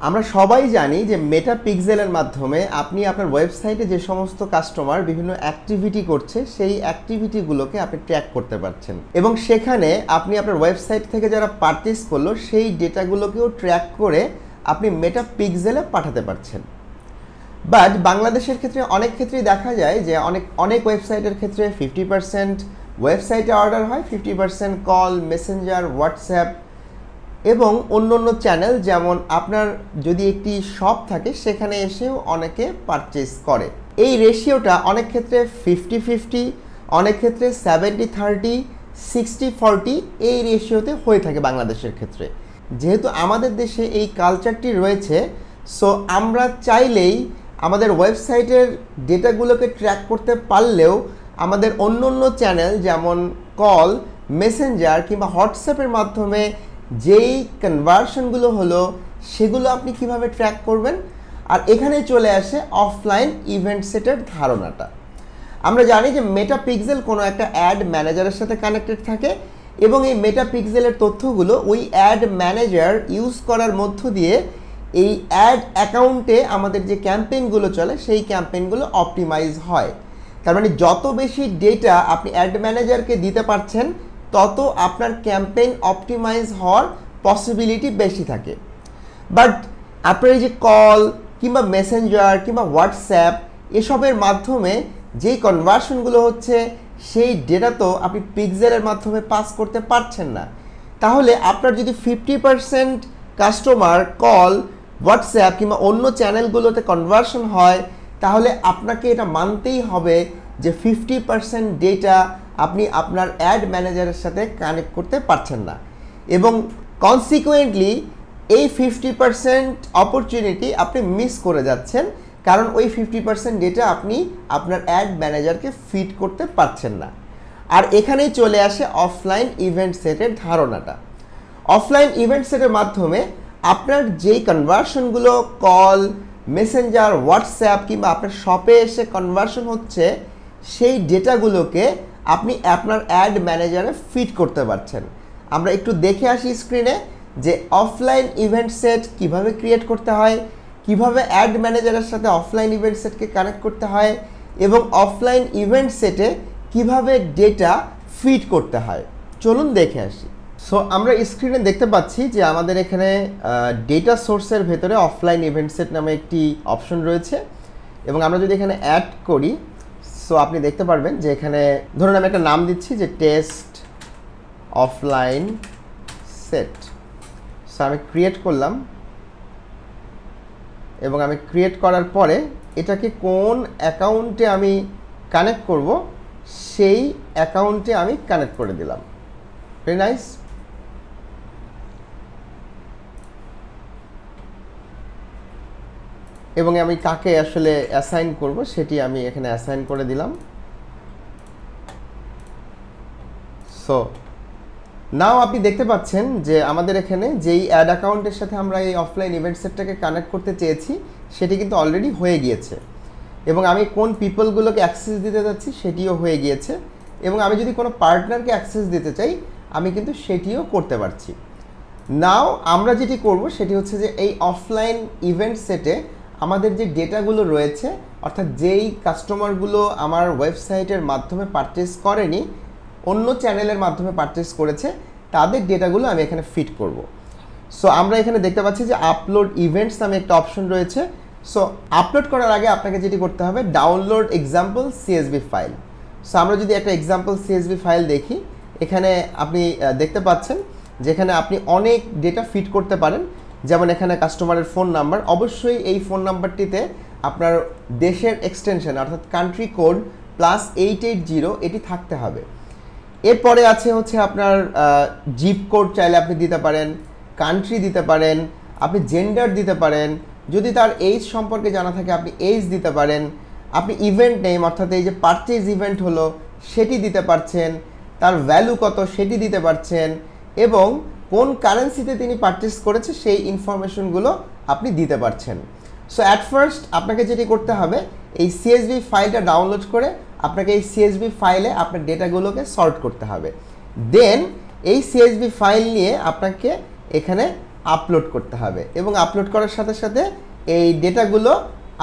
আমরা সবাই জানি যে মেটা পিক্সেলের মাধ্যমে আপনি আপনার ওয়েবসাইটে যে সমস্ত কাস্টমার বিভিন্ন অ্যাক্টিভিটি করছে সেই অ্যাক্টিভিটিগুলোকে আপনি ট্র্যাক করতে পারছেন এবং সেখানে আপনি আপনার ওয়েবসাইট থেকে যারা পারচেস করলো সেই ডেটাগুলোকেও ট্র্যাক করে আপনি মেটা পিক্সেলে পাঠাতে পারছেন। বাট বাংলাদেশের ক্ষেত্রে অনেক ক্ষেত্রেই দেখা যায় যে অনেক ওয়েবসাইটের ক্ষেত্রে 50% ওয়েবসাইটে অর্ডার হয়, 50% কল, মেসেঞ্জার, হোয়াটসঅ্যাপ এবং অন্য চ্যানেল, যেমন আপনার যদি একটি শপ থাকে সেখানে এসেও অনেকে পারচেস করে। এই রেশিওটা অনেক ক্ষেত্রে 50-50, অনেক ক্ষেত্রে 70-30, 60-40 এই রেশিওতে হয়ে থাকে বাংলাদেশের ক্ষেত্রে। যেহেতু আমাদের দেশে এই কালচারটি রয়েছে, সো আমরা চাইলেই আমাদের ওয়েবসাইটের ডেটাগুলোকে ট্র্যাক করতে পারলেও আমাদের অন্য চ্যানেল যেমন কল, মেসেঞ্জার কিংবা হোয়াটসঅ্যাপের মাধ্যমে যেই কনভার্সনগুলো হলো সেগুলো আপনি কিভাবে ট্র্যাক করবেন। আর এখানে চলে আসে অফলাইন ইভেন্ট সেটের ধারণাটা। আমরা জানি যে মেটা পিক্সেল কোনো একটা অ্যাড ম্যানেজারের সাথে কানেক্টেড থাকে এবং এই মেটা পিক্সেলের তথ্যগুলো ওই অ্যাড ম্যানেজার ইউজ করার মধ্য দিয়ে এই অ্যাড অ্যাকাউন্টে আমাদের যে ক্যাম্পেইনগুলো চলে সেই ক্যাম্পেইনগুলো অপটিমাইজ হয়। তার মানে যত বেশি ডেটা আপনি অ্যাড ম্যানেজারকে দিতে পারছেন তত আপনার ক্যাম্পেইন অপটিমাইজ হওয়ার পসিবিলিটি বেশি থাকে। বাট আপনার এই যে কল কিংবা মেসেঞ্জার কিংবা হোয়াটসঅ্যাপ এসবের মাধ্যমে যেই কনভার্সনগুলো হচ্ছে সেই ডেটা তো আপনি পিক্সেলের মাধ্যমে পাস করতে পারছেন না। তাহলে আপনার যদি 50% কাস্টমার কল, হোয়াটসঅ্যাপ কিংবা অন্য চ্যানেলগুলোতে কনভার্সন হয় তাহলে আপনাকে এটা মানতেই হবে যে 50% ডেটা আপনি আপনার অ্যাড ম্যানেজারের সাথে কানেক্ট করতে পারছেন না এবং কনসিকুয়েন্টলি এই 50% অপরচুনিটি আপনি মিস করে যাচ্ছেন, কারণ ওই 50% ডেটা আপনি আপনার অ্যাড ম্যানেজারকে ফিড করতে পারছেন না। আর এখানেই চলে আসে অফলাইন ইভেন্ট সেটের ধারণাটা। অফলাইন ইভেন্ট সেটের মাধ্যমে আপনার যেই কনভার্সনগুলো কল, মেসেঞ্জার, হোয়াটসঅ্যাপ কিংবা আপনার শপে এসে কনভার্সন হচ্ছে সেই ডেটাগুলোকে আপনি আপনার অ্যাড ম্যানেজারে ফিড করতে পারছেন। আমরা একটু দেখে আসি স্ক্রিনে যে অফলাইন ইভেন্ট সেট কিভাবে ক্রিয়েট করতে হয়, কিভাবে অ্যাড ম্যানেজারের সাথে অফলাইন ইভেন্ট সেটকে কানেক্ট করতে হয় এবং অফলাইন ইভেন্ট সেটে কিভাবে ডেটা ফিড করতে হয়। চলুন দেখে আসি। সো আমরা স্ক্রিনে দেখতে পাচ্ছি যে আমাদের এখানে ডেটা সোর্সের ভেতরে অফলাইন ইভেন্ট সেট নামে একটি অপশন রয়েছে এবং আমরা যদি এখানে অ্যাড করি সো আপনি দেখতে পারবেন যে এখানে ধরুন আমি একটা নাম দিচ্ছি যে টেস্ট অফলাইন সেট। সো আমি ক্রিয়েট করলাম এবং আমি ক্রিয়েট করার পরে এটাকে কোন অ্যাকাউন্টে আমি কানেক্ট করব সেই অ্যাকাউন্টে আমি কানেক্ট করে দিলাম। Very nice. এবং আমি কাকে আসলে অ্যাসাইন করব সেটি আমি এখানে অ্যাসাইন করে দিলাম। সো নাও আপনি দেখতে পাচ্ছেন যে আমাদের এখানে যেই অ্যাড অ্যাকাউন্টের সাথে আমরা এই অফলাইন ইভেন্ট সেটটাকে কানেক্ট করতে চেয়েছি সেটি কিন্তু অলরেডি হয়ে গিয়েছে এবং আমি কোন পিপলগুলোকে অ্যাক্সেস দিতে যাচ্ছি সেটিও হয়ে গিয়েছে এবং আমি যদি কোনো পার্টনারকে অ্যাক্সেস দিতে চাই আমি কিন্তু সেটিও করতে পারছি। নাও আমরা যেটি করব সেটি হচ্ছে যে এই অফলাইন ইভেন্ট সেটে আমাদের যে ডেটাগুলো রয়েছে, অর্থাৎ যেই কাস্টমারগুলো আমার ওয়েবসাইটের মাধ্যমে পারচেস করেনি, অন্য চ্যানেলের মাধ্যমে পারচেস করেছে, তাদের ডেটাগুলো আমি এখানে ফিট করব। সো আমরা এখানে দেখতে পাচ্ছি যে আপলোড ইভেন্টস নামে একটা অপশন রয়েছে। সো আপলোড করার আগে আপনাকে যেটি করতে হবে download example CSV file. So আমরা যদি একটা এক্সাম্পল সিএসভি ফাইল দেখি, এখানে আপনি দেখতে পাচ্ছেন যেখানে আপনি অনেক ডেটা ফিট করতে পারেন। যেমন এখানে কাস্টমারের ফোন নাম্বার, অবশ্যই এই ফোন নাম্বারটিতে আপনার দেশের এক্সটেনশন অর্থাৎ কান্ট্রি কোড +880 এটি থাকতে হবে। এরপরে আছে হচ্ছে আপনার জিপ কোড চাইলে আপনি দিতে পারেন, কান্ট্রি দিতে পারেন, আপনি জেন্ডার দিতে পারেন, যদি তার এজ সম্পর্কে জানা থাকে আপনি এজ দিতে পারেন, আপনি ইভেন্ট নেম অর্থাৎ এই যে পারচেজ ইভেন্ট হলো সেটি দিতে পারছেন, তার ভ্যালু কত সেটি দিতে পারছেন এবং কোন কারেন্সিতে তিনি পারচেস করেছে সেই ইনফরমেশনগুলো আপনি দিতে পারছেন। সো অ্যাট ফার্স্ট আপনাকে যেটি করতে হবে এই সিএসভি ফাইলটা ডাউনলোড করে আপনাকে এই সিএসভি ফাইলে আপনার ডেটাগুলোকে সর্ট করতে হবে। দেন এই সিএসভি ফাইল নিয়ে আপনাকে এখানে আপলোড করতে হবে এবং আপলোড করার সাথে সাথে এই ডেটাগুলো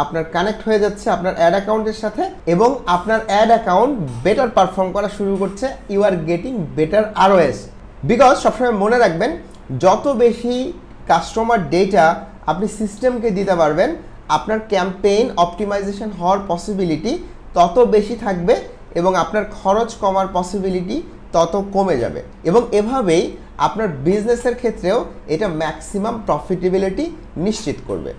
আপনার কানেক্ট হয়ে যাচ্ছে আপনার অ্যাড অ্যাকাউন্টের সাথে এবং আপনার অ্যাড অ্যাকাউন্ট বেটার পারফর্ম করা শুরু করছে। ইউ আর গেটিং বেটার আরওএস। বিকজ সবসময় মনে রাখবেন, যত বেশি কাস্টমার ডেটা আপনি সিস্টেমকে দিতে পারবেন, আপনার ক্যাম্পেইন অপটিমাইজেশন হওয়ার পসিবিলিটি তত বেশি থাকবে এবং আপনার খরচ কমার পসিবিলিটি তত কমে যাবে এবং এভাবেই আপনার বিজনেসের ক্ষেত্রেও এটা ম্যাক্সিমাম প্রফিটেবিলিটি নিশ্চিত করবে।